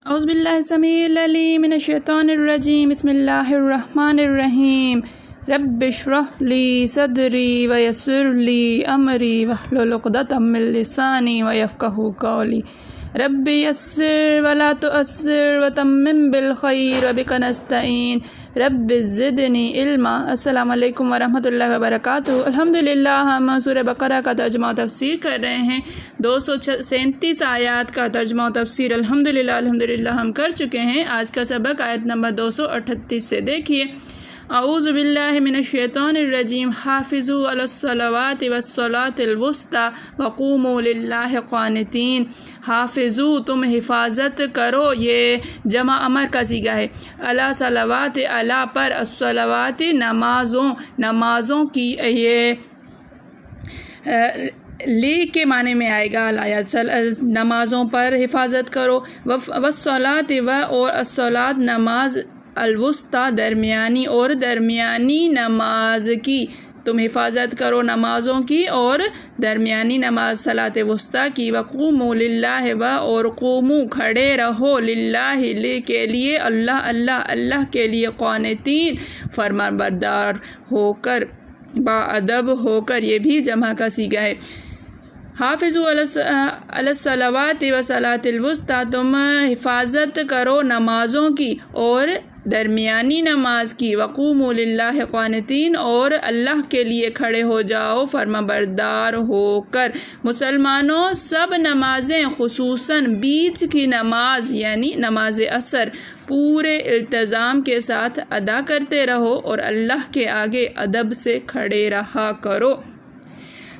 اعوذ باللہ السمیع العلیم من الشیطان الرجیم بسم اللہ الرحمن الرحیم رب اشرح لی صدری ویسر لی امری واحلل عقدۃ من لسانی ویفقہوا قولی رب یسر ولا تعسر وتمم بالخیر وبک نستعین رب زدنی علما۔ السلام علیکم ورحمۃ اللہ وبرکاتہ۔ الحمدللہ ہم سورہ بقرہ کا ترجمہ و تفسیر کر رہے ہیں۔ 237 آیات کا ترجمہ و تفسیر الحمدللہ ہم کر چکے ہیں۔ آج کا سبق آیت نمبر 238 سے دیکھیے۔ اعوذ باللہ من الشیطان الرجیم حافظوا علی الصلوات والصلاۃ الوسطی وقوموا للہ قانتین۔ حافظوا تم حفاظت کرو، یہ جمع امر کا صیغہ ہے۔ علی صلوات علی پر، الصلوات نمازوں کی، یہ لی کے معنی میں آئے گا، نمازوں پر حفاظت کرو۔ والصلاۃ اور الصلاۃ نماز، الوسطی درمیانی، اور درمیانی نماز کی تم حفاظت کرو، نمازوں کی اور درمیانی نماز صلاۃ وسطی کی۔ وقوموا للہ اور قوموا کھڑے رہو، للہ کے لیے، اللہ کے لیے، قانتین فرمانبردار ہو کر، با ادب ہو کر، یہ بھی جمع کا صیغہ ہے۔ حافظوا علی الصلوات والصلاۃ الوسطی تم حفاظت کرو نمازوں کی اور درمیانی نماز کی۔ وقوموا للہ قانتین اور اللہ کے لیے کھڑے ہو جاؤ فرمانبردار ہو کر۔ مسلمانوں سب نمازیں خصوصاً بیچ کی نماز یعنی نماز عصر پورے التزام کے ساتھ ادا کرتے رہو اور اللہ کے آگے ادب سے کھڑے رہا کرو۔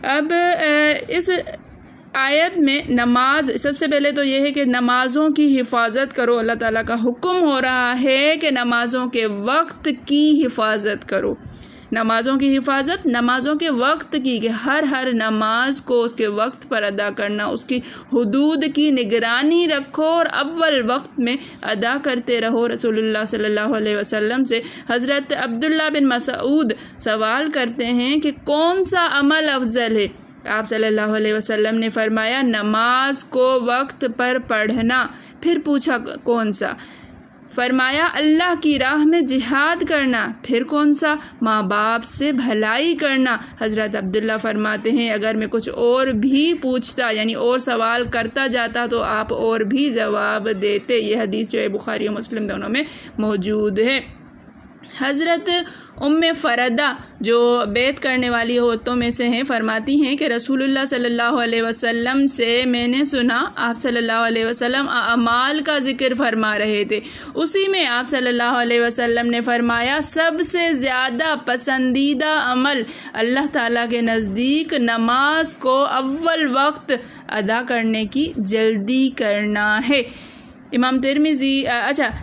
اب اس آیت میں نماز، سب سے پہلے تو یہ ہے کہ نمازوں کی حفاظت کرو۔ اللہ تعالیٰ کا حکم ہو رہا ہے کہ نمازوں کے وقت کی حفاظت کرو۔ نمازوں کی حفاظت، نمازوں کے وقت کی، کہ ہر نماز کو اس کے وقت پر ادا کرنا، اس کی حدود کی نگرانی رکھو اور اول وقت میں ادا کرتے رہو۔ رسول اللہ صلی اللہ علیہ وسلم سے حضرت عبداللہ بن مسعود سوال کرتے ہیں کہ کون سا عمل افضل ہے؟ آپ صلی اللہ علیہ وسلم نے فرمایا نماز کو وقت پر پڑھنا۔ پھر پوچھا کون سا؟ فرمایا اللہ کی راہ میں جہاد کرنا۔ پھر کون سا؟ ماں باپ سے بھلائی کرنا۔ حضرت عبداللہ فرماتے ہیں اگر میں کچھ اور بھی پوچھتا، یعنی اور سوال کرتا جاتا، تو آپ اور بھی جواب دیتے۔ یہ حدیث جو ہے بخاری و مسلم دونوں میں موجود ہے۔ حضرت ام فردہ جو بیعت کرنے والی عورتوں میں سے ہیں، فرماتی ہیں کہ رسول اللہ صلی اللہ علیہ وسلم سے میں نے سنا آپ صلی اللہ علیہ وسلم اعمال کا ذکر فرما رہے تھے۔ اسی میں آپ صلی اللہ علیہ وسلم نے فرمایا سب سے زیادہ پسندیدہ عمل اللہ تعالیٰ کے نزدیک نماز کو اول وقت ادا کرنے کی جلدی کرنا ہے۔ امام ترمذی،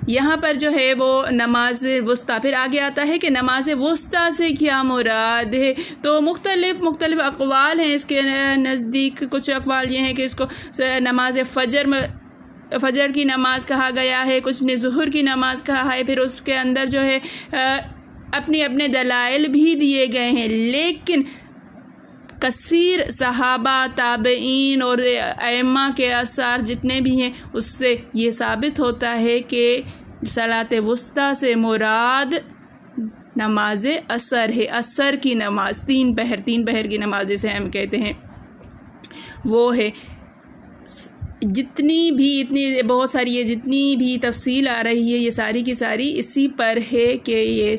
یہاں پر جو ہے وہ نماز وسطیٰ، پھر آگے آتا ہے کہ نماز وسطیٰ سے کیا مراد ہے، تو مختلف اقوال ہیں اس کے نزدیک۔ کچھ اقوال یہ ہیں کہ اس کو نماز فجر کی نماز کہا گیا ہے، کچھ نے ظہر کی نماز کہا ہے، پھر اس کے اندر جو ہے اپنے دلائل بھی دیے گئے ہیں، لیکن کثیر صحابہ، تابعین اور ائمہ کے آثار جتنے بھی ہیں اس سے یہ ثابت ہوتا ہے کہ صلاۃ وسطیٰ سے مراد نماز عصر ہے۔ عصر کی نماز، تین پہر کی نماز جسے ہم کہتے ہیں وہ ہے۔ بہت ساری یہ جتنی بھی تفصیل آ رہی ہے یہ ساری کی ساری اسی پر ہے کہ یہ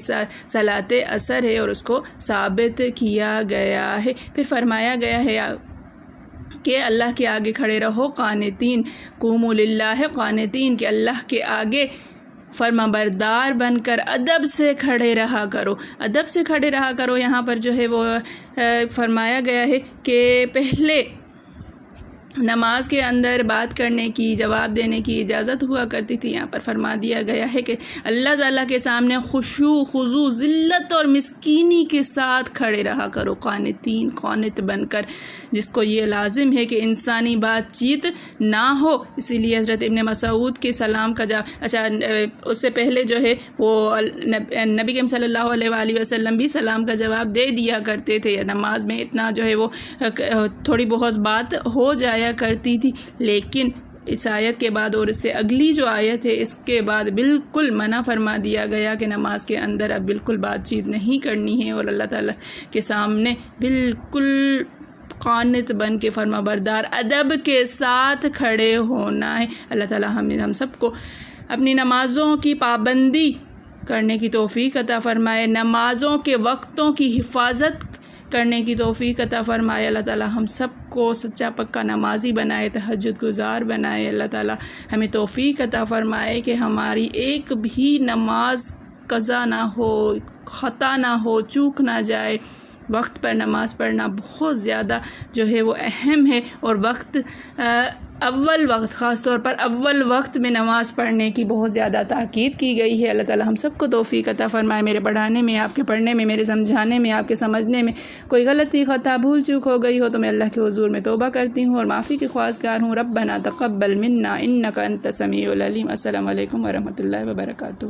صلاۃ عصر ہے اور اس کو ثابت کیا گیا ہے۔ پھر فرمایا گیا ہے کہ اللہ کے آگے کھڑے رہو قانتین، قوموا للہ قانتین، کہ اللہ کے آگے فرمانبردار بن کر ادب سے کھڑے رہا کرو۔ ادب سے کھڑے رہا کرو یہاں پر جو ہے وہ فرمایا گیا ہے کہ پہلے نماز کے اندر بات کرنے کی، جواب دینے کی اجازت ہوا کرتی تھی، یہاں پر فرما دیا گیا ہے کہ اللہ تعالیٰ کے سامنے خشوع، خضوع، ذلت اور مسکینی کے ساتھ کھڑے رہا کرو، قانتین، قانت بن کر، جس کو یہ لازم ہے کہ انسانی بات چیت نہ ہو۔ اسی لیے حضرت ابن مسعود کے سلام کا اس سے پہلے جو ہے وہ نبی کریم صلی اللہ علیہ وآلہ وسلم بھی سلام کا جواب دے دیا کرتے تھے۔ نماز میں اتنا جو ہے وہ تھوڑی بہت بات ہو جایا کرتی تھی، لیکن اس آیت کے بعد اور اس سے اگلی جو آیت ہے اس کے بعد بالکل منع فرما دیا گیا کہ نماز کے اندر اب بالکل بات چیت نہیں کرنی ہے اور اللہ تعالیٰ کے سامنے بالکل قانت بن کے فرما بردار ادب کے ساتھ کھڑے ہونا ہے۔ اللہ تعالیٰ ہم سب کو اپنی نمازوں کی پابندی کرنے کی توفیق عطا فرمائے، نمازوں کے وقتوں کی حفاظت کرنے کی توفیق عطا فرمائے۔ اللہ تعالیٰ ہم سب کو سچا پکا نمازی بنائے، تہجد گزار بنائے۔ اللہ تعالیٰ ہمیں توفیق عطا فرمائے کہ ہماری ایک بھی نماز قضا نہ ہو، خطا نہ ہو، چوک نہ جائے۔ وقت پر نماز پڑھنا بہت زیادہ جو ہے وہ اہم ہے، اور اول وقت، خاص طور پر اول وقت میں نماز پڑھنے کی بہت زیادہ تاکید کی گئی ہے۔ اللہ تعالیٰ ہم سب کو توفیق عطا فرمائے۔ میرے پڑھانے میں، آپ کے پڑھنے میں، میرے سمجھانے میں، آپ کے سمجھنے میں کوئی غلطی، خطا، بھول چوک ہو گئی ہو تو میں اللہ کے حضور میں توبہ کرتی ہوں اور معافی کی خواستگار ہوں۔ ربنا تقبل منا انک انت السمیع العلیم۔ السلام علیکم ورحمۃ اللہ وبرکاتہ۔